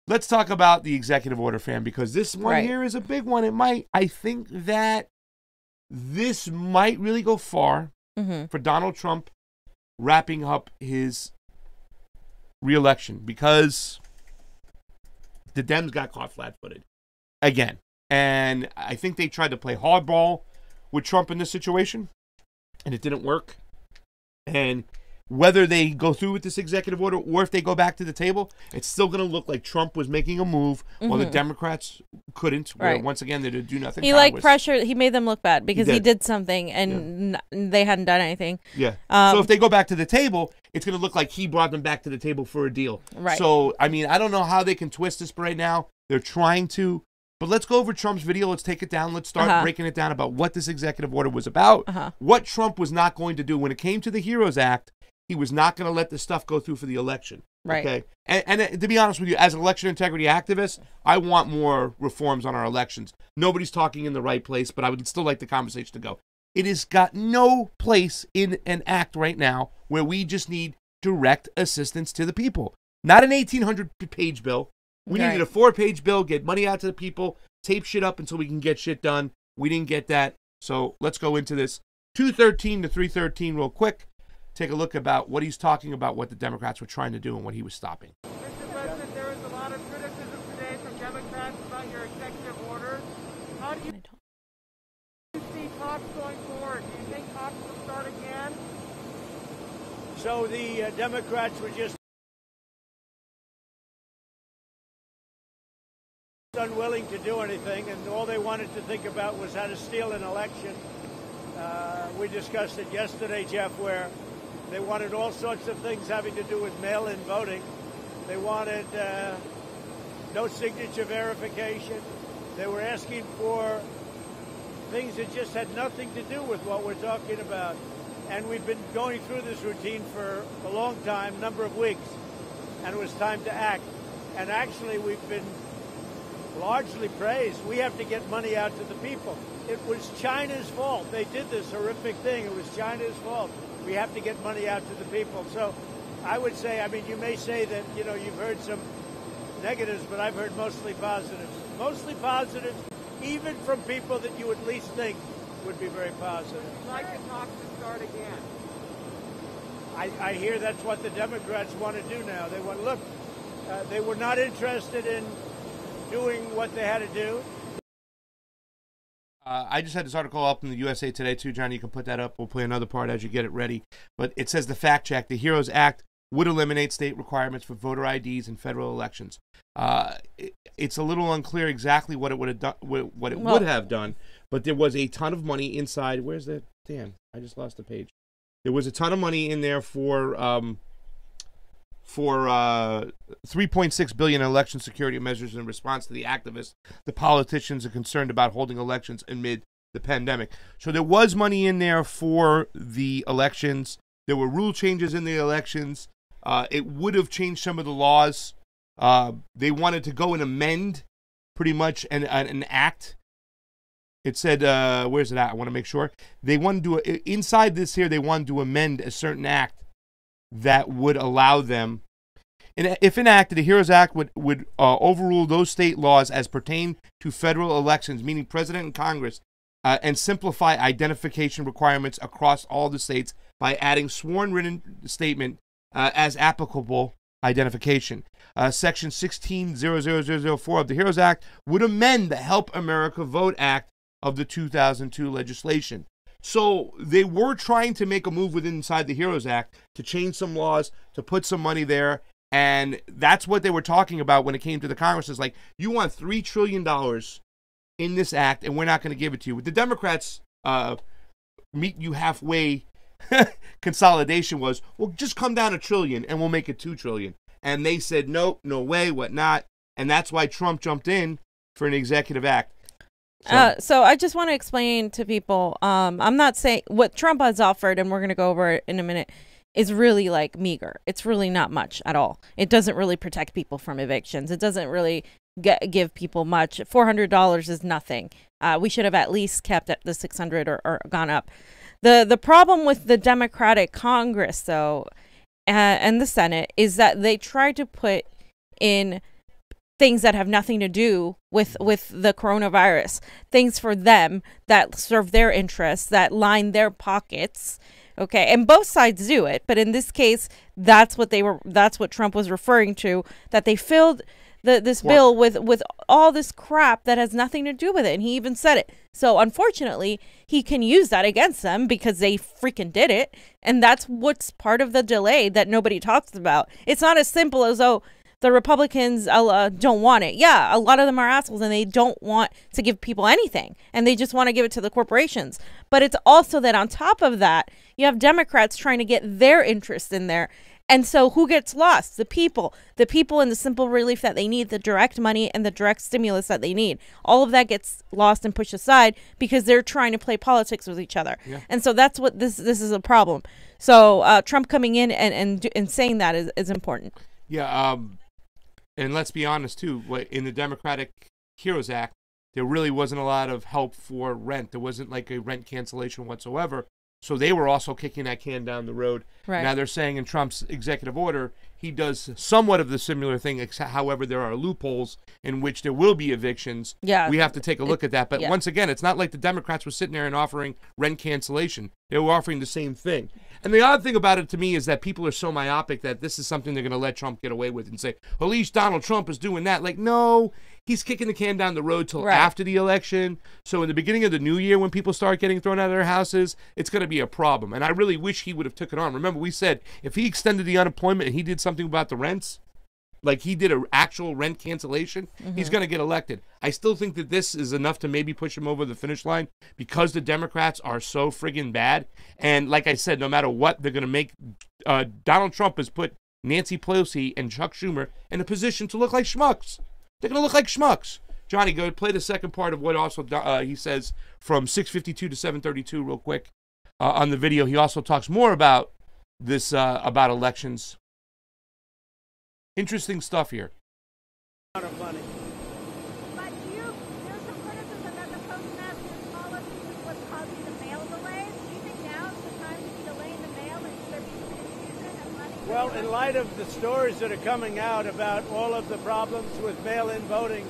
let's talk about the executive order, fam, because this one here is a big one. I think that this might really go far for Donald Trump wrapping up his re-election, because the Dems got caught flat-footed again. And I think they tried to play hardball with Trump in this situation, and it didn't work. And whether they go through with this executive order or if they go back to the table, it's still going to look like Trump was making a move while the Democrats couldn't. Where once again, they did do nothing. He pressured. He made them look bad because he did something and they hadn't done anything. Yeah. So if they go back to the table, it's going to look like he brought them back to the table for a deal. Right. So, I mean, I don't know how they can twist this right now. They're trying to. But let's go over Trump's video. Let's take it down. Let's start breaking it down about what this executive order was about, what Trump was not going to do. When it came to the HEROES Act, he was not going to let this stuff go through for the election. Right. Okay. And to be honest with you, as an election integrity activist, I want more reforms on our elections. Nobody's talking in the right place, but I would still like the conversation to go. It has got no place in an act right now where we just need direct assistance to the people. Not an 1,800-page bill. We needed a 4-page bill, get money out to the people, tape shit up until we can get shit done. We didn't get that. So let's go into this 213 to 313 real quick. Take a look about what he's talking about, what the Democrats were trying to do and what he was stopping. Mr. President, there is a lot of criticism today from Democrats about your executive order. How do you see talks going forward? Do you think talks will start again? So the Democrats were just unwilling to do anything, and all they wanted to think about was how to steal an election. We discussed it yesterday, Jeff, where they wanted all sorts of things having to do with mail-in voting. They wanted no signature verification. They were asking for things that just had nothing to do with what we're talking about. And we've been going through this routine for a long time, number of weeks, and it was time to act. And actually, we've been largely praised. We have to get money out to the people. It was China's fault. They did this horrific thing. It was China's fault. We have to get money out to the people. So I would say, I mean, you may say that, you know, you've heard some negatives, but I've heard mostly positives. Mostly positives, even from people that you at least think would be very positive. Would you like the talks to start again? I hear that's what the Democrats want to do now. They want, look, they were not interested in doing what they had to do. I just had this article up in the USA Today too, John. You can put that up. We'll play another part as you get it ready. But it says the fact check: the HEROES Act would eliminate state requirements for voter IDs in federal elections. It's a little unclear exactly what it would have done. What it would have done, but there was a ton of money inside. Where's the damn? I just lost the page. There was a ton of money in there for 3.6 billion in election security measures in response to the activists. The politicians are concerned about holding elections amid the pandemic. So there was money in there for the elections. There were rule changes in the elections. It would have changed some of the laws. They wanted to go and amend pretty much an act. It said, where's it at? I want to make sure. They wanted to inside this here, they wanted to amend a certain act that would allow them, and if enacted, the HEROES Act would overrule those state laws as pertain to federal elections, meaning President and Congress, and simplify identification requirements across all the states by adding sworn written statement as applicable identification. Section 16.00004 of the HEROES Act would amend the Help America Vote Act of the 2002 legislation. So they were trying to make a move inside the HEROES Act to change some laws, to put some money there, and that's what they were talking about when it came to the Congress. Is like, you want $3 trillion in this act, and we're not going to give it to you. With the Democrats, meet you halfway consolidation was, well, just come down $1 trillion, and we'll make it $2 trillion. And they said, nope, no way, whatnot. And that's why Trump jumped in for an executive act. So I just want to explain to people, I'm not saying what Trump has offered, and we're going to go over it in a minute, is really like meager. It's really not much at all. It doesn't really protect people from evictions. It doesn't really give people much. $400 is nothing. We should have at least kept at the $600 or gone up. The problem with the Democratic Congress, though, and the Senate, is that they try to put in things that have nothing to do with the coronavirus, things for them that serve their interests, that line their pockets. Okay, and both sides do it, but in this case, that's what Trump was referring to, that they filled this bill with all this crap that has nothing to do with it, and he even said it. So unfortunately, he can use that against them because they freaking did it, and that's what's part of the delay that nobody talks about. It's not as simple as, oh, the Republicans don't want it. Yeah, a lot of them are assholes and they don't want to give people anything and they just want to give it to the corporations. But it's also that on top of that, you have Democrats trying to get their interest in there. And so who gets lost? The people in the simple relief that they need, the direct money and the direct stimulus that they need. All of that gets lost and pushed aside because they're trying to play politics with each other. Yeah. And so that's what this is a problem. So Trump coming in and saying that is important. Yeah. And let's be honest, too, in the Democratic Heroes Act, there really wasn't a lot of help for rent. There wasn't like a rent cancellation whatsoever. So they were also kicking that can down the road. Right. Now they're saying in Trump's executive order, he does somewhat of the similar thing. However, there are loopholes in which there will be evictions. Yeah. We have to take a look at that. But once again, it's not like the Democrats were sitting there and offering rent cancellation. They were offering the same thing. And the odd thing about it to me is that people are so myopic that this is something they're going to let Trump get away with and say, at least Donald Trump is doing that. Like, no, he's kicking the can down the road till after the election. So in the beginning of the new year, when people start getting thrown out of their houses, it's going to be a problem. And I really wish he would have took it on. Remember, we said if he extended the unemployment and he did something about the rents, like he did an actual rent cancellation, he's going to get elected. I still think that this is enough to maybe push him over the finish line because the Democrats are so friggin' bad. And like I said, no matter what, they're going to make Donald Trump has put Nancy Pelosi and Chuck Schumer in a position to look like schmucks. They're going to look like schmucks. Johnny, go play the second part of what also he says from 6:52 to 7:32 real quick on the video. He also talks more about this, about elections. Interesting stuff here. But there's some criticism that the postmaster's policies was causing the mail delays. Do you think now is the time to be delaying the mail and should there be some infusion of money? Well, in light of the stories that are coming out about all of the problems with mail-in voting,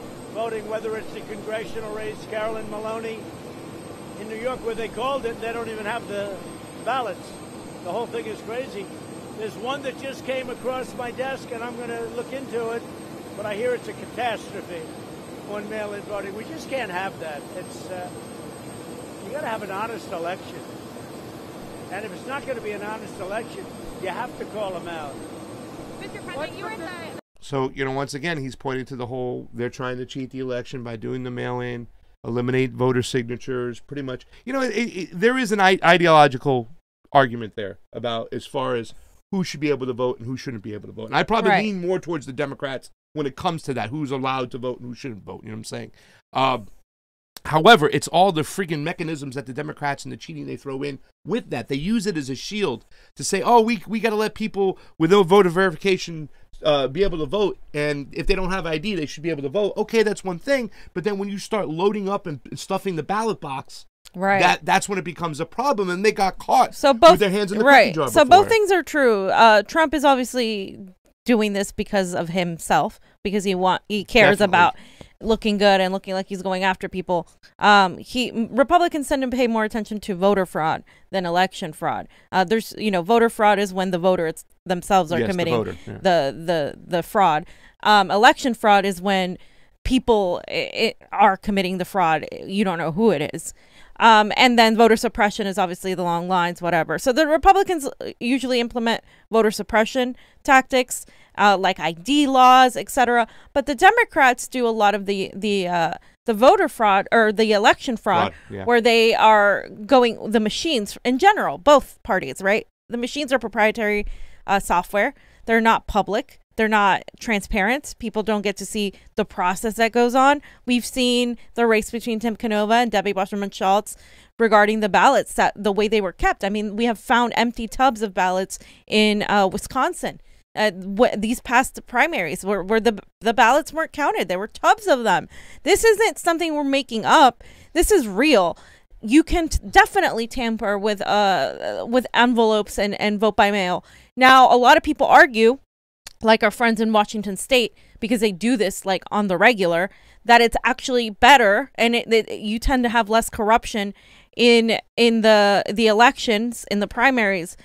whether it's the congressional race, Carolyn Maloney, in New York where they called it, they don't even have the ballots. The whole thing is crazy. There's one that just came across my desk, and I'm going to look into it, but I hear it's a catastrophe on mail-in voting. We just can't have that. It's you got to have an honest election. And if it's not going to be an honest election, you have to call them out. Mr. President, you were the... So, once again, he's pointing to the whole, they're trying to cheat the election by doing the mail-in, eliminate voter signatures, pretty much. There is an ideological argument there about as far as who should be able to vote and who shouldn't be able to vote. And I probably lean more towards the Democrats when it comes to that, who's allowed to vote and who shouldn't vote. You know what I'm saying? However, it's all the freaking mechanisms that the Democrats and the cheating they throw in with that. They use it as a shield to say, oh, we got to let people with no voter verification be able to vote. And if they don't have ID, they should be able to vote. Okay, that's one thing. But then when you start loading up and stuffing the ballot box, that's when it becomes a problem, and they got caught with their hands in the cookie jar. So both things are true. Trump is obviously doing this because of himself, because he cares about looking good and looking like he's going after people. Republicans tend to pay more attention to voter fraud than election fraud. There's voter fraud is when the voters themselves are committing the fraud. Election fraud is when people are committing the fraud. You don't know who it is. And then voter suppression is obviously the long lines, whatever. So the Republicans usually implement voter suppression tactics, like ID laws, etc. But the Democrats do a lot of the voter fraud or the election fraud, where they are going the machines in general. Both parties, right? The machines are proprietary software. They're not public. They're not transparent. People don't get to see the process that goes on. We've seen the race between Tim Canova and Debbie Wasserman-Schultz regarding the ballots, that the way they were kept. I mean, we have found empty tubs of ballots in Wisconsin. These past primaries where the ballots weren't counted. There were tubs of them. This isn't something we're making up. This is real. You can definitely tamper with envelopes and vote by mail. Now, a lot of people argue, like our friends in Washington State, because they do this like on the regular, that it's actually better, and you tend to have less corruption in the elections, in the primaries,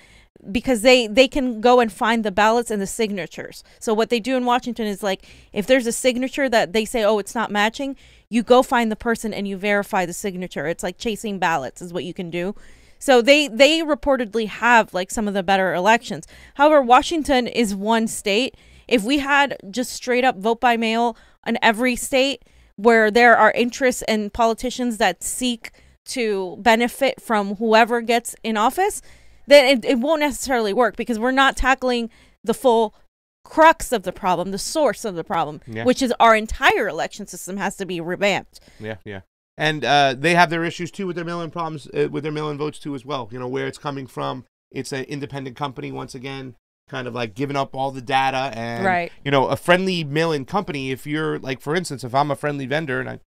because they can go and find the ballots and the signatures. So what they do in Washington is, like, if there's a signature that they say, oh, it's not matching, you go find the person and you verify the signature. It's like chasing ballots is what you can do. So they reportedly have like some of the better elections. However, Washington is one state. If we had just straight up vote by mail in every state where there are interests and politicians that seek to benefit from whoever gets in office, then it won't necessarily work, because we're not tackling the full crux of the problem, the source of the problem, which is our entire election system has to be revamped. Yeah. And they have their issues too with their mail-in problems, with their mail-in votes too as well. You know, where it's coming from. It's an independent company once again, kind of like giving up all the data, and you know, a friendly mail-in company. If you're like, for instance, if I'm a friendly vendor and I,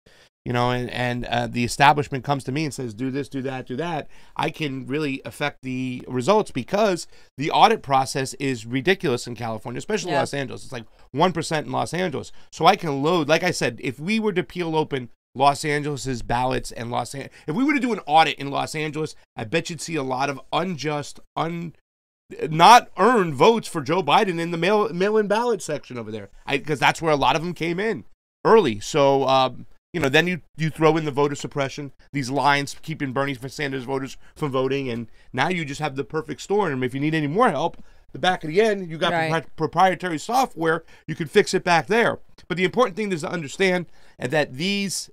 you know, and the establishment comes to me and says, do this, do that, do that, I can really affect the results, because the audit process is ridiculous in California, especially Los Angeles. It's like 1% in Los Angeles. So I can load, like I said, if we were to peel open Los Angeles's ballots and if we were to do an audit in Los Angeles, I bet you'd see a lot of unjust, not earned votes for Joe Biden in the mail-in ballot section over there, because that's where a lot of them came in early. So, you know, then you throw in the voter suppression, these lines keeping Bernie Sanders voters from voting, and now you just have the perfect storm. And if you need any more help, the back of the end, you got proprietary software, you can fix it back there. But the important thing is to understand that these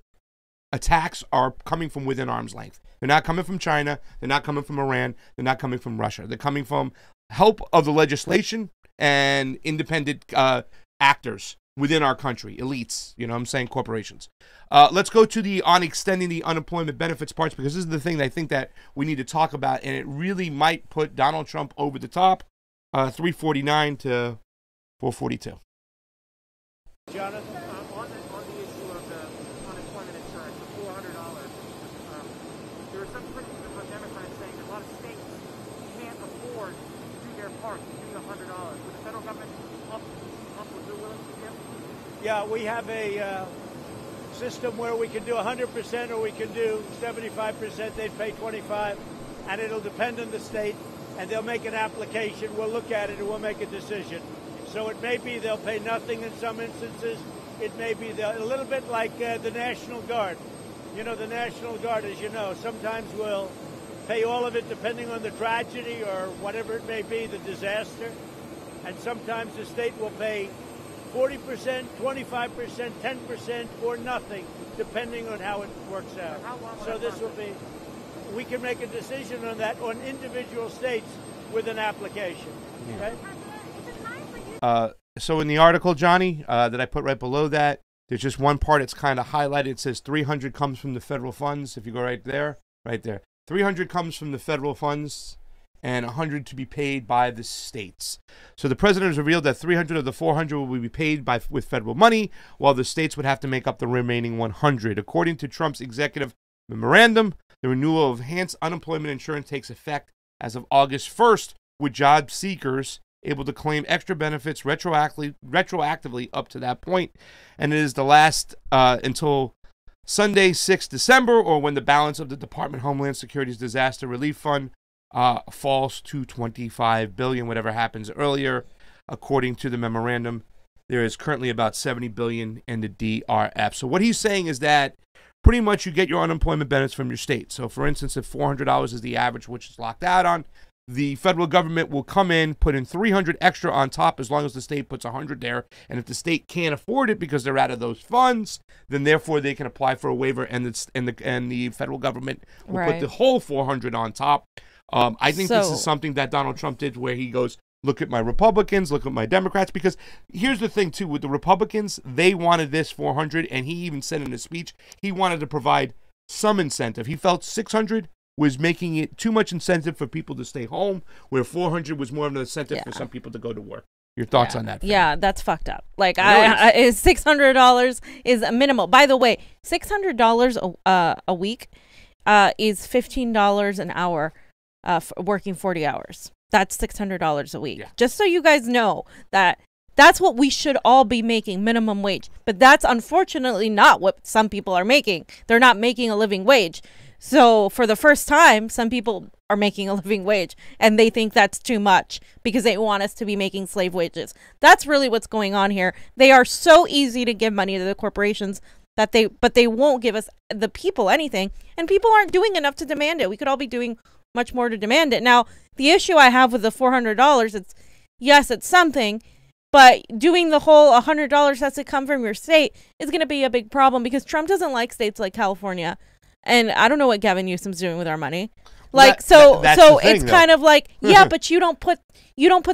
attacks are coming from within arm's length. They're not coming from China. They're not coming from Iran. They're not coming from Russia. They're coming from help of the legislation and independent actors within our country, elites, you know what I'm saying, corporations. Let's go to on extending the unemployment benefits parts, because this is the thing that I think that we need to talk about, and it really might put Donald Trump over the top. 349 to 442. Jonathan? On the issue of the unemployment insurance, the $400, there are some criticism from Democrats saying that a lot of states can't afford to do their part, to do the $100. Would the federal government up what they're willing to give? Yeah, we have a system where we can do 100% or we can do 75%. They'd pay 25%, and it'll depend on the state, and they'll make an application. We'll look at it and we'll make a decision. So it may be they'll pay nothing in some instances. It may be a little bit like the National Guard. You know, the National Guard, as you know, sometimes will pay all of it depending on the tragedy or whatever it may be, the disaster. And sometimes the state will pay 40%, 25%, 10%, or nothing, depending on how it works out. So this will be, we can make a decision on that on individual states with an application. Okay? So in the article, Johnny, that I put right below that, there's just one part it's kind of highlighted. It says 300 comes from the federal funds. If you go right there, 300 comes from the federal funds, and 100 to be paid by the states. So the president has revealed that 300 of the 400 will be paid with federal money, while the states would have to make up the remaining 100. According to Trump's executive memorandum, the renewal of enhanced unemployment insurance takes effect as of August 1st, with job seekers able to claim extra benefits retroactively up to that point. And it is the last until Sunday, 6 December, or when the balance of the Department of Homeland Security's Disaster Relief Fund falls to $25 billion, whatever happens earlier. According to the memorandum, there is currently about $70 billion in the DRF. So what he's saying is that pretty much you get your unemployment benefits from your state. So for instance, if $400 is the average, which is locked out on, the federal government will come in, put in 300 extra on top, as long as the state puts 100 there. And if the state can't afford it because they're out of those funds, then therefore they can apply for a waiver, and the federal government will put the whole 400 on top. I think this is something that Donald Trump did, where he goes, look at my Republicans, look at my Democrats, because here's the thing too, with the Republicans, they wanted this 400, and he even said in his speech, he wanted to provide some incentive. He felt 600 was making it too much incentive for people to stay home, where 400 was more of an incentive for some people to go to work. Your thoughts on that? Yeah, that's fucked up. Like, $600 is a minimal. By the way, $600 a week is $15 an hour working 40 hours. That's $600 a week. Yeah. Just so you guys know that That's what we should all be making, minimum wage. But that's unfortunately not what some people are making. They're not making a living wage. So for the first time, some people are making a living wage, and they think that's too much because they want us to be making slave wages. That's really what's going on here. They are so easy to give money to the corporations but they won't give us, the people, anything. And people aren't doing enough to demand it. We could all be doing much more to demand it. Now, the issue I have with the $400, it's something, but doing the whole $100 has to come from your state is going to be a big problem because Trump doesn't like states like California. And I don't know what Gavin Newsom's doing with our money. Like, so it's kind of like, yeah, but you don't put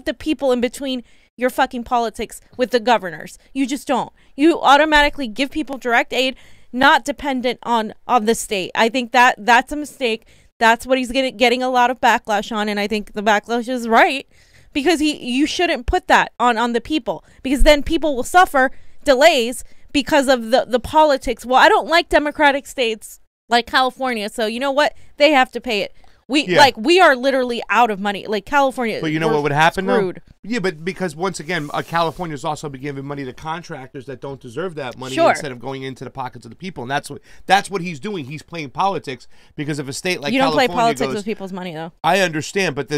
the people in between your fucking politics with the governors. You just don't. You automatically give people direct aid, not dependent on the state. I think that's a mistake. That's what he's getting a lot of backlash on, and I think the backlash is right because you shouldn't put that on the people because then people will suffer delays because of the politics. Well, I don't like democratic states like California, so you know what? They have to pay it. We are literally out of money. Like California, but you know what would happen screwed. Though? Yeah, but because once again, California's also been giving money to contractors that don't deserve that money instead of going into the pockets of the people, and that's what he's doing. He's playing politics because if a state like California play politics with people's money, though. I understand, but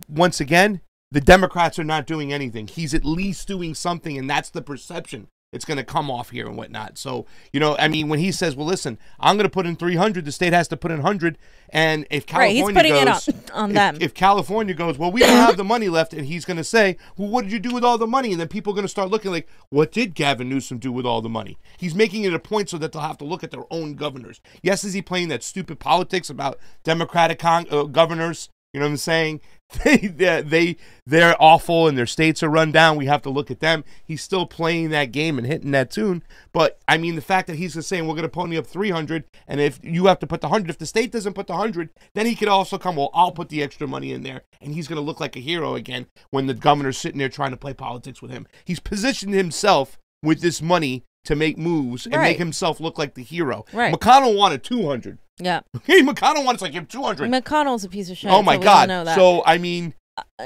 once again, the Democrats are not doing anything. He's at least doing something, and that's the perception. It's going to come off here and whatnot. So, I mean, when he says, well, listen, I'm going to put in 300, the state has to put in 100. And if California he's putting it on them. If California goes, well, we don't have the money left, and he's going to say, well, what did you do with all the money? And then people are going to start looking like, what did Gavin Newsom do with all the money? He's making it a point so that they'll have to look at their own governors. Yes, is he playing that stupid politics about Democratic governors? You know what I'm saying? They're awful and their states are run down. We have to look at them. He's still playing that game and hitting that tune. But I mean, the fact that he's just saying we're going to pony up 300, and if you have to put the 100, if the state doesn't put the 100, then he could also come. Well, I'll put the extra money in there, and he's going to look like a hero again when the governor's sitting there trying to play politics with him. He's positioned himself with this money to make moves and make himself look like the hero. Right. McConnell wanted 200. Yeah. Okay, McConnell wants like him 200. McConnell's a piece of shit. Oh my God. So I mean,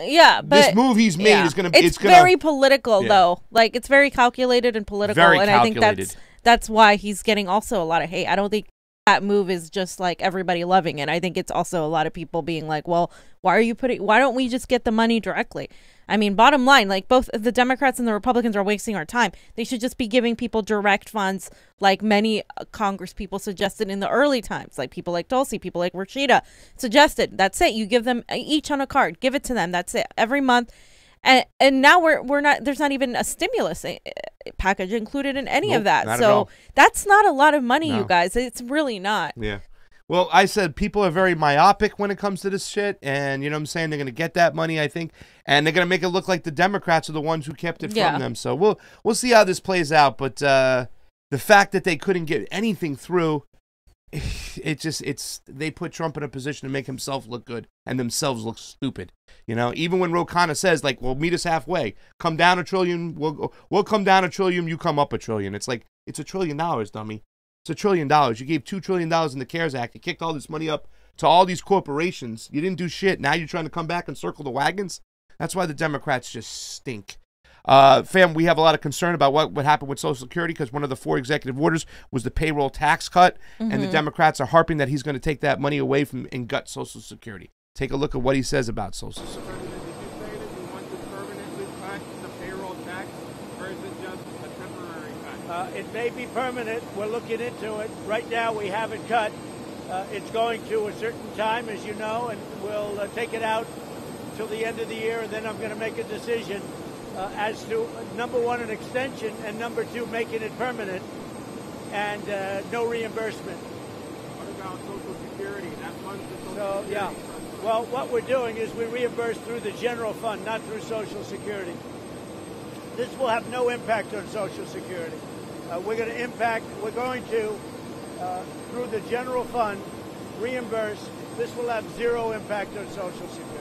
but this move he's made is gonna. It's very political though. Like it's very calculated and political, and calculated. I think that's why he's getting also a lot of hate. I don't think that move is just like everybody loving it. I think it's also a lot of people being like, well, why don't we just get the money directly? I mean, bottom line, like both the Democrats and the Republicans are wasting our time. They should just be giving people direct funds like many Congress people suggested in the early times, like people like Tulsi, people like Rashida suggested. That's it. You give them each on a card. Give it to them. That's it. Every month. And now we're not, there's not even a stimulus package included in any of that. So that's not a lot of money, you guys. It's really not. Yeah. Well, I said people are very myopic when it comes to this shit, and you know what I'm saying? They're going to get that money, I think, and they're going to make it look like the Democrats are the ones who kept it from them. So we'll see how this plays out, but the fact that they couldn't get anything through, they put Trump in a position to make himself look good and themselves look stupid. Even when Ro Khanna says, like, well, meet us halfway. Come down $1 trillion, we'll come down $1 trillion, you come up $1 trillion. It's like, it's $1 trillion, dummy. It's $1 trillion. You gave $2 trillion in the CARES Act. You kicked all this money up to all these corporations. You didn't do shit. Now you're trying to come back and circle the wagons? That's why the Democrats just stink. Fam, we have a lot of concern about what happened with Social Security because one of the 4 executive orders was the payroll tax cut, and the Democrats are harping that he's going to take that money away from and gut Social Security. Take a look at what he says about Social Security. Did you say that you want to permanently cut the payroll tax, or is it just a temporary cut? It may be permanent. We're looking into it. Right now, we haven't cut. It's going to a certain time, as you know, and we'll take it out till the end of the year, and then I'm going to make a decision as to, number one, an extension, and number two, making it permanent and no reimbursement. What about Social Security? That funds the Social Security. Well, what we're doing is we reimburse through the general fund, not through Social Security. This will have no impact on Social Security. We're going to, through the general fund, reimburse. This will have zero impact on Social Security.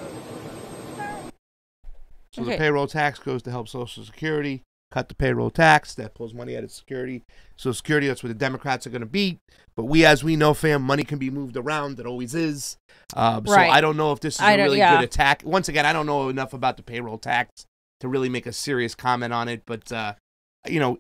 So the payroll tax goes to help Social Security. Cut the payroll tax. That pulls money out of security. Social Security, that's what the Democrats are going to beat. But as we know, fam, money can be moved around. It always is. So I don't know if this is a really good attack. Once again, I don't know enough about the payroll tax to really make a serious comment on it. But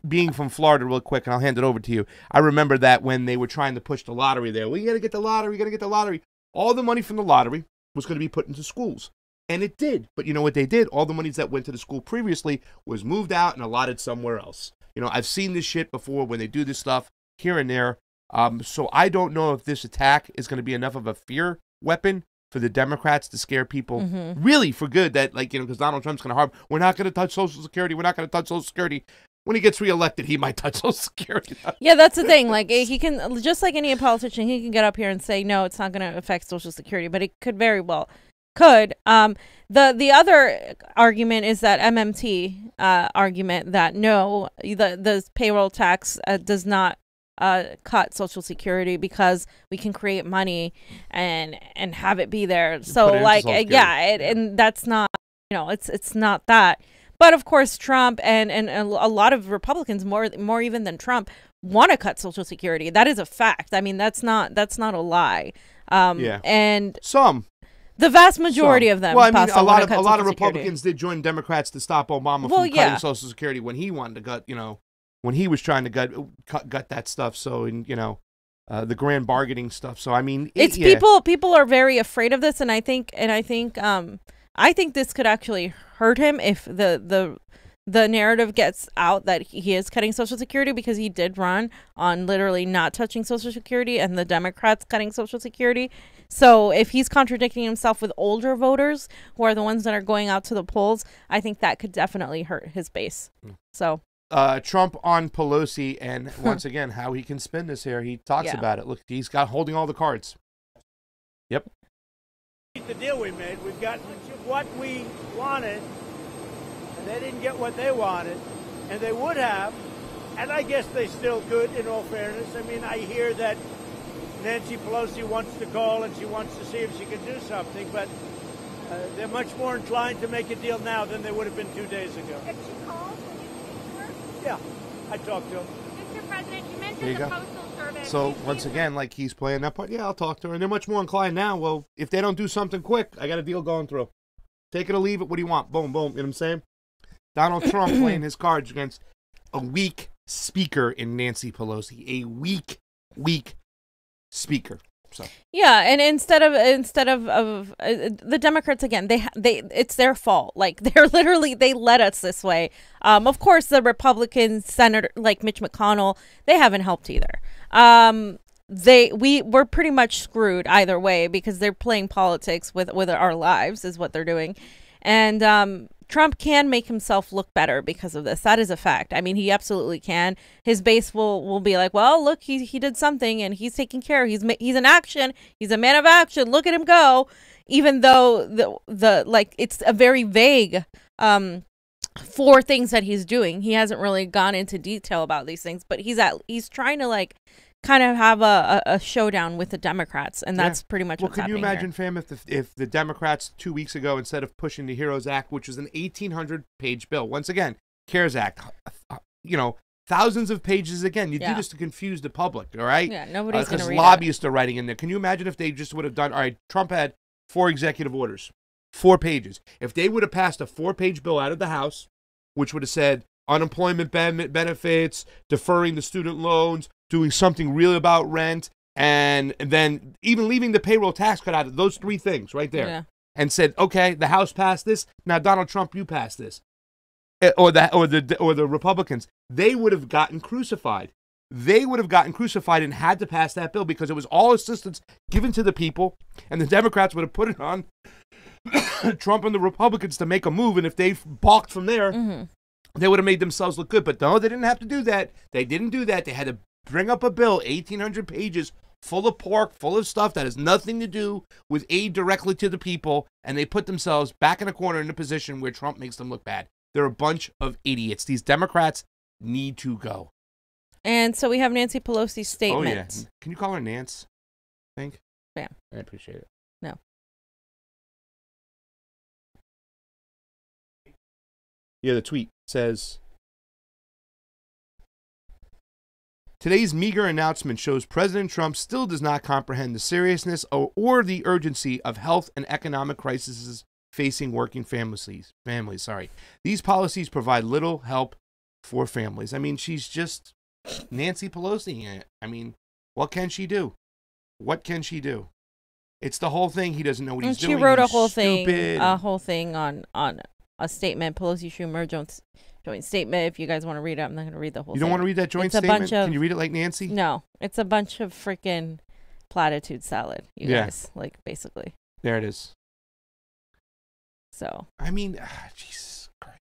being from Florida, real quick, and I'll hand it over to you. I remember that when they were trying to push the lottery there. Well, you got to get the lottery. You got to get the lottery. All the money from the lottery was going to be put into schools. And it did. But you know what they did? All the monies that went to the school previously was moved out and allotted somewhere else. I've seen this shit before when they do this stuff here and there. So I don't know if this attack is going to be enough of a fear weapon for the Democrats to scare people really for good. That, because Donald Trump's going to harm. We're not going to touch Social Security. We're not going to touch Social Security. When he gets reelected, he might touch Social Security. Yeah, that's the thing. Like, he can, just like any politician, he can get up here and say, no, it's not going to affect Social Security, but it could very well. Could. The other argument is that MMT argument that no, the payroll tax does not cut Social Security because we can create money and have it be there. So and that's not, it's not that. But of course, Trump and a lot of Republicans, more even than Trump, want to cut Social Security. That is a fact. I mean, that's not a lie. And the vast majority of them. Well, I mean, a lot of Republicans did join Democrats to stop Obama from cutting Social Security when he wanted to gut. When he was trying to gut that stuff. So, the grand bargaining stuff. So, I mean, people are very afraid of this, and I think this could actually hurt him if the narrative gets out that he is cutting Social Security, because he did run on literally not touching Social Security and the Democrats cutting Social Security. So if he's contradicting himself with older voters who are the ones that are going out to the polls, I think that could definitely hurt his base. So Trump on Pelosi, and once again, how he can spin this here. He talks about it. Look, he's got holding all the cards. Yep. The deal we made, we've gotten what we wanted, and they didn't get what they wanted, and they would have, and I guess they still could, in all fairness. I mean, I hear that Nancy Pelosi wants to call and she wants to see if she can do something, but they're much more inclined to make a deal now than they would have been 2 days ago. If she calls, will you speak to her? Yeah, I talked to her. Mr. President, you mentioned the Postal Service. So, once again, like he's playing that part, I'll talk to her. And they're much more inclined now. Well, if they don't do something quick, I got a deal going through. Take it or leave it. What do you want? Boom, boom. You know what I'm saying? Donald Trump playing his cards against a weak speaker in Nancy Pelosi. A weak speaker. So yeah, and instead of the Democrats, again, they it's their fault. Like, they led us this way. Of course, the Republican senator like Mitch McConnell, they haven't helped either. We're pretty much screwed either way, because they're playing politics with our lives is what they're doing. And Trump can make himself look better because of this. That is a fact. I mean, he absolutely can. His base will be like, well, look, he did something and he's taking care. He's in action. He's a man of action. Look at him go. Even though it's a very vague for things that he's doing. He hasn't really gone into detail about these things, but he's trying to kind of have a showdown with the Democrats, and that's pretty much what's happening. Well, can you imagine, fam, if the Democrats 2 weeks ago, instead of pushing the HEROES Act, which was an 1,800-page bill, once again, CARES Act, thousands of pages again. You do this to confuse the public, all right? Yeah, nobody's going to read it. Because lobbyists are writing in there. Can you imagine if they just would have done, all right, Trump had 4 executive orders, 4 pages. If they would have passed a 4-page bill out of the House, which would have said unemployment benefits, deferring the student loans, doing something real about rent, and then even leaving the payroll tax cut out of those 3 things right there, and said, okay, the House passed this. Now, Donald Trump, you pass this, or the Republicans, they would have gotten crucified. They would have gotten crucified and had to pass that bill because it was all assistance given to the people, and the Democrats would have put it on Trump and the Republicans to make a move, and if they balked from there, they would have made themselves look good. But no, they didn't have to do that. They didn't do that. They had to bring up a bill, 1,800 pages, full of pork, full of stuff that has nothing to do with aid directly to the people, and they put themselves back in a corner in a position where Trump makes them look bad. They're a bunch of idiots. These Democrats need to go. And so we have Nancy Pelosi's statement. Oh, yeah. Can you call her Nance, I think? Yeah. I appreciate it. No. Yeah, the tweet says, today's meager announcement shows President Trump still does not comprehend the seriousness or the urgency of health and economic crises facing working families. Sorry. These policies provide little help for families. I mean, she's just Nancy Pelosi. I mean, what can she do? What can she do? It's the whole thing. He doesn't know what he's doing. She wrote He's a whole stupid. thing on a statement. Pelosi Schumer joint statement. If you guys want to read it, I'm not going to read the whole thing. You don't want to read that joint statement? Can you read it like Nancy? No, it's a bunch of freaking platitude salad, you guys. Like, basically. There it is. So. I mean, Jesus Christ.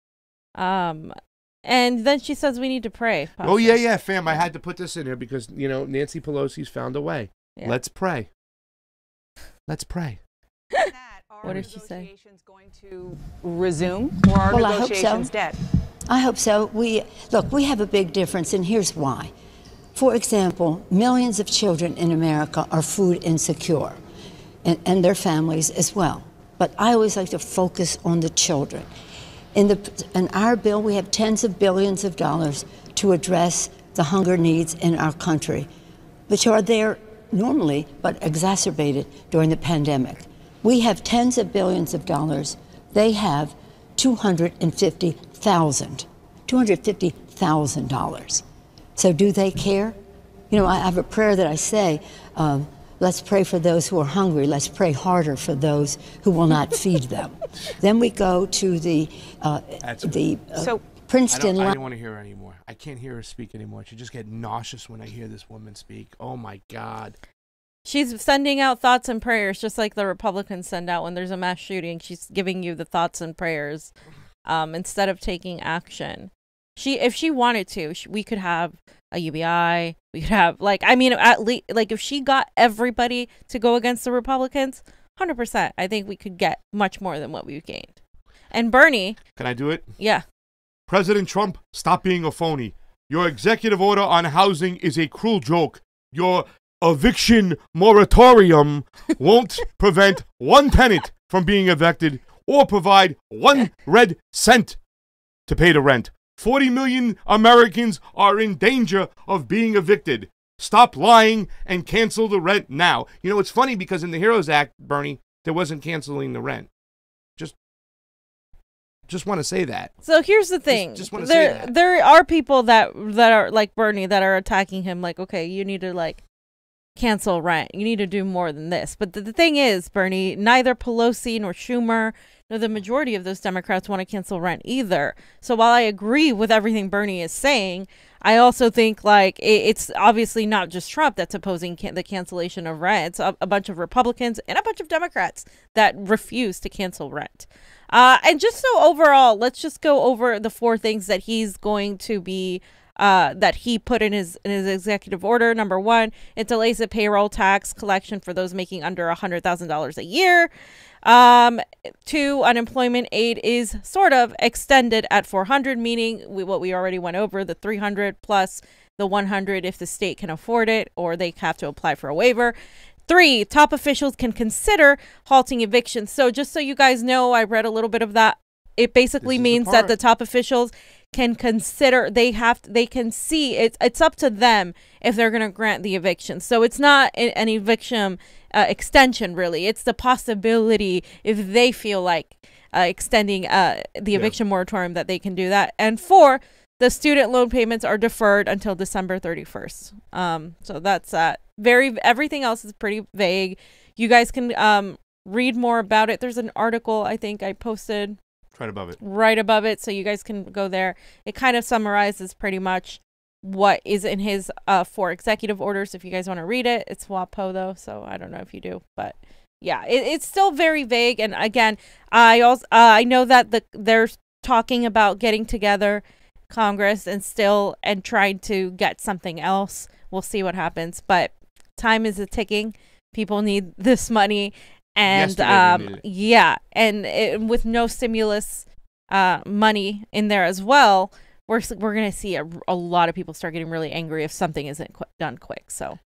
And then she says we need to pray. Pastor. Oh, yeah, fam. I had to put this in here because, Nancy Pelosi's found a way. Yeah. Let's pray. Let's pray. What did she say? Going to resume, or are negotiations dead? I hope so. We have a big difference, and here's why. For example, millions of children in America are food insecure, and their families as well. But I always like to focus on the children. In our bill, we have tens of billions of dollars to address the hunger needs in our country, which are there normally, but exacerbated during the pandemic. We have tens of billions of dollars. They have $250,000. So do they care? I have a prayer that I say, let's pray for those who are hungry. Let's pray harder for those who will not feed them. Then we go to Princeton. I don't want to hear her anymore. I can't hear her speak anymore. I just get nauseous when I hear this woman speak. Oh, my God. She's sending out thoughts and prayers, just like the Republicans send out when there's a mass shooting. She's giving you the thoughts and prayers instead of taking action. If she wanted to, we could have a UBI. We could have, at least, if she got everybody to go against the Republicans, 100%, I think we could get much more than what we've gained. And Bernie. Can I do it? Yeah. President Trump, stop being a phony. Your executive order on housing is a cruel joke. Your eviction moratorium won't prevent one tenant from being evicted or provide 1 red cent to pay the rent. 40 million Americans are in danger of being evicted. Stop lying and cancel the rent now. It's funny because in the HEROES Act, Bernie, there wasn't canceling the rent. Just want to say that. So here's the thing. Just want to say that. There are people that are like Bernie that are attacking him like, okay, you need to cancel rent. You need to do more than this. But the thing is, Bernie, neither Pelosi nor Schumer nor the majority of those Democrats want to cancel rent either. So while I agree with everything Bernie is saying, I also think it's obviously not just Trump that's opposing the cancellation of rent. It's a bunch of Republicans and a bunch of Democrats that refuse to cancel rent. And just so overall, let's just go over the 4 things that he's going to be that he put in his executive order. Number 1, it delays the payroll tax collection for those making under $100,000 a year. 2, unemployment aid is sort of extended at $400, meaning what we already went over, the $300 plus the $100 if the state can afford it or they have to apply for a waiver. 3, top officials can consider halting evictions. So just so you guys know, I read a little bit of that. It basically means that the top officials can consider, they can see, it's up to them if they're going to grant the eviction. So it's not an eviction extension, really. It's the possibility, if they feel like extending the eviction moratorium, that they can do that. And 4, the student loan payments are deferred until December 31st. So that's that. Everything else is pretty vague. You guys can read more about it. There's an article I think I posted right above it, so you guys can go there. It kind of summarizes pretty much what is in his 4 executive orders. If you guys want to read it, it's WAPO though, so I don't know if you do, but yeah, it's still very vague. And again, I know that they're talking about getting together Congress and trying to get something else. We'll see what happens, but time is ticking. People need this money, and with no stimulus money in there as well, we're going to see a lot of people start getting really angry if something isn't done quick. So